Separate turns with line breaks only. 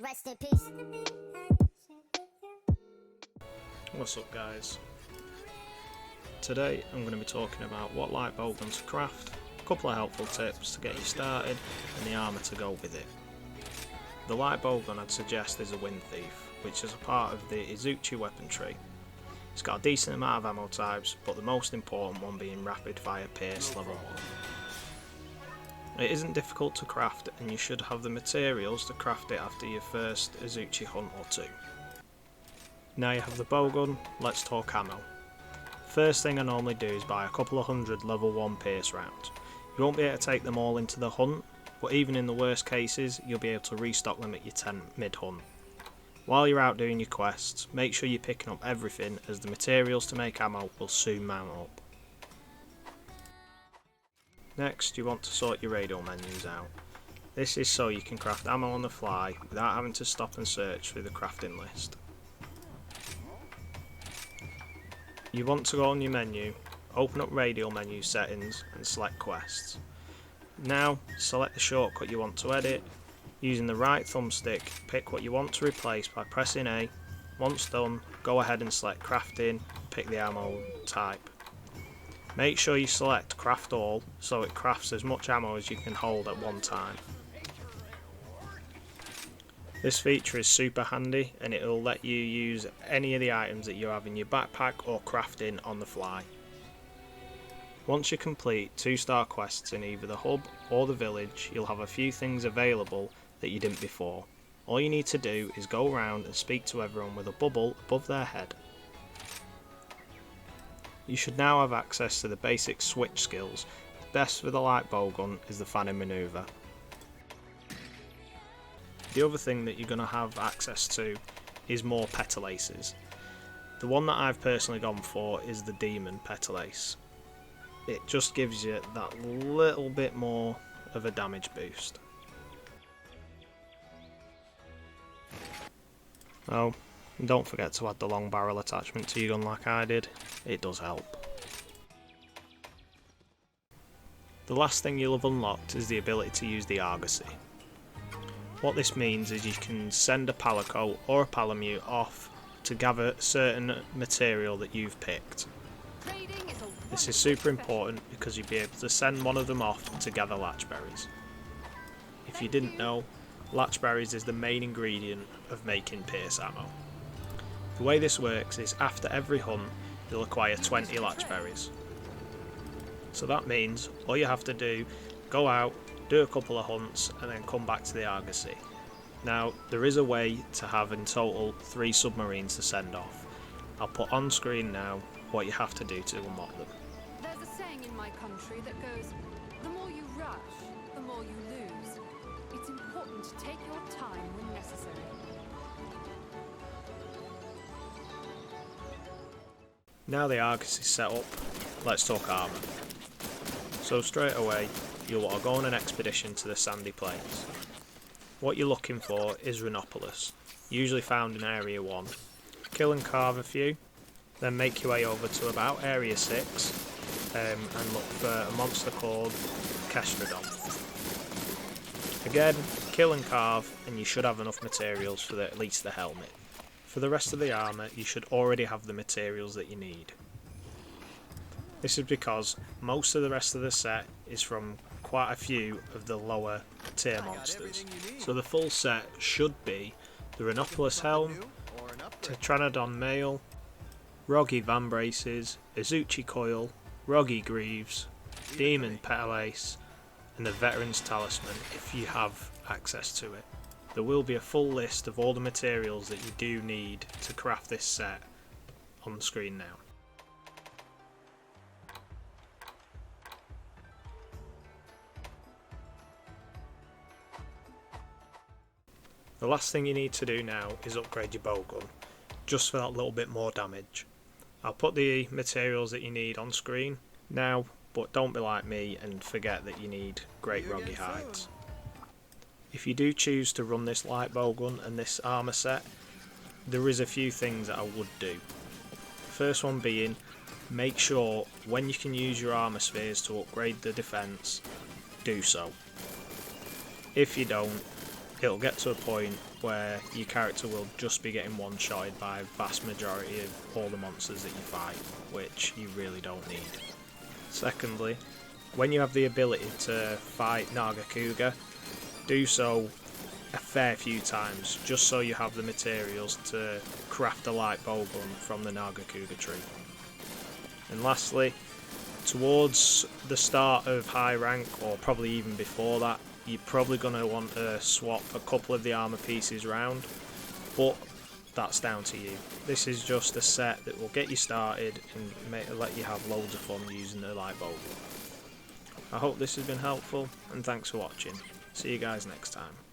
Rest in peace.
What's up guys? Today I'm going to be talking about what light bowgun to craft, a couple of helpful tips to get you started and the armour to go with it. The light bowgun I'd suggest is a wind thief, which is a part of the Izuchi weapon tree. It's got a decent amount of ammo types, but the most important one being rapid fire pierce level 1. It isn't difficult to craft and you should have the materials to craft it after your first Izuchi hunt or two. Now you have the bowgun, let's talk ammo. First thing I normally do is buy a couple of hundred level 1 pierce rounds. You won't be able to take them all into the hunt, but even in the worst cases you'll be able to restock them at your tent mid-hunt. While you're out doing your quests, make sure you're picking up everything as the materials to make ammo will soon mount up. Next, you want to sort your radial menus out. This is so you can craft ammo on the fly without having to stop and search through the crafting list. You want to go on your menu, open up radial menu settings and select quests. Now, select the shortcut you want to edit. Using the right thumbstick, pick what you want to replace by pressing A. Once done, go ahead and select crafting, pick the ammo type. Make sure you select craft all so it crafts as much ammo as you can hold at one time. This feature is super handy and it will let you use any of the items that you have in your backpack or crafting on the fly. Once you complete 2-star quests in either the hub or the village, you'll have a few things available that you didn't before. All you need to do is go around and speak to everyone with a bubble above their head. You should now have access to the basic switch skills. Best for the light bowgun is the fanning manoeuvre. The other thing that you're going to have access to is more petalaces. The one that I've personally gone for is the demon petalace. It just gives you that little bit more of a damage boost. Oh, and don't forget to add the long barrel attachment to your gun like I did, it does help. The last thing you'll have unlocked is the ability to use the argosy. What this means is you can send a palico or a palamute off to gather certain material that you've picked. This is super important because you'll be able to send one of them off to gather latchberries. If you didn't know, latchberries is the main ingredient of making pierce ammo. The way this works is after every hunt you'll acquire 20 latchberries. So that means all you have to do, go out, do a couple of hunts and then come back to the argosy. Now there is a way to have in total 3 submarines to send off. I'll put on screen now what you have to do to unlock them.
There's a saying in my country that goes, the more you rush, the more you lose. It's important to take your time when necessary.
Now the argosy is set up, let's talk armour. So straight away, you'll want to go on an expedition to the sandy plains. What you're looking for is Rhinopolis, usually found in Area 1. Kill and carve a few, then make your way over to about Area 6 and look for a monster called Kestradon. Again, kill and carve and you should have enough materials for at least the helmet. For the rest of the armour, you should already have the materials that you need. This is because most of the rest of the set is from quite a few of the lower tier monsters. So the full set should be the Rhinopolis helm, Tetranodon mail, Roggy vambraces, Izuchi coil, Roggy greaves, Demon petalace, and the Veteran's talisman if you have access to it. There will be a full list of all the materials that you do need to craft this set on the screen now. The last thing you need to do now is upgrade your bowgun, just for that little bit more damage. I'll put the materials that you need on screen now, but don't be like me and forget that you need great roggy hides. If you do choose to run this light bowgun and this armour set, there is a few things that I would do. First one being, make sure when you can use your armour spheres to upgrade the defence, do so. If you don't, it'll get to a point where your character will just be getting one-shotted by a vast majority of all the monsters that you fight, which you really don't need. Secondly, when you have the ability to fight Nargacuga, do so a fair few times, just so you have the materials to craft a light bowgun from the Nargacuga tree. And lastly, towards the start of high rank, or probably even before that, you're probably going to want to swap a couple of the armour pieces round, but that's down to you. This is just a set that will get you started and let you have loads of fun using the light bowgun. I hope this has been helpful, and thanks for watching. See you guys next time.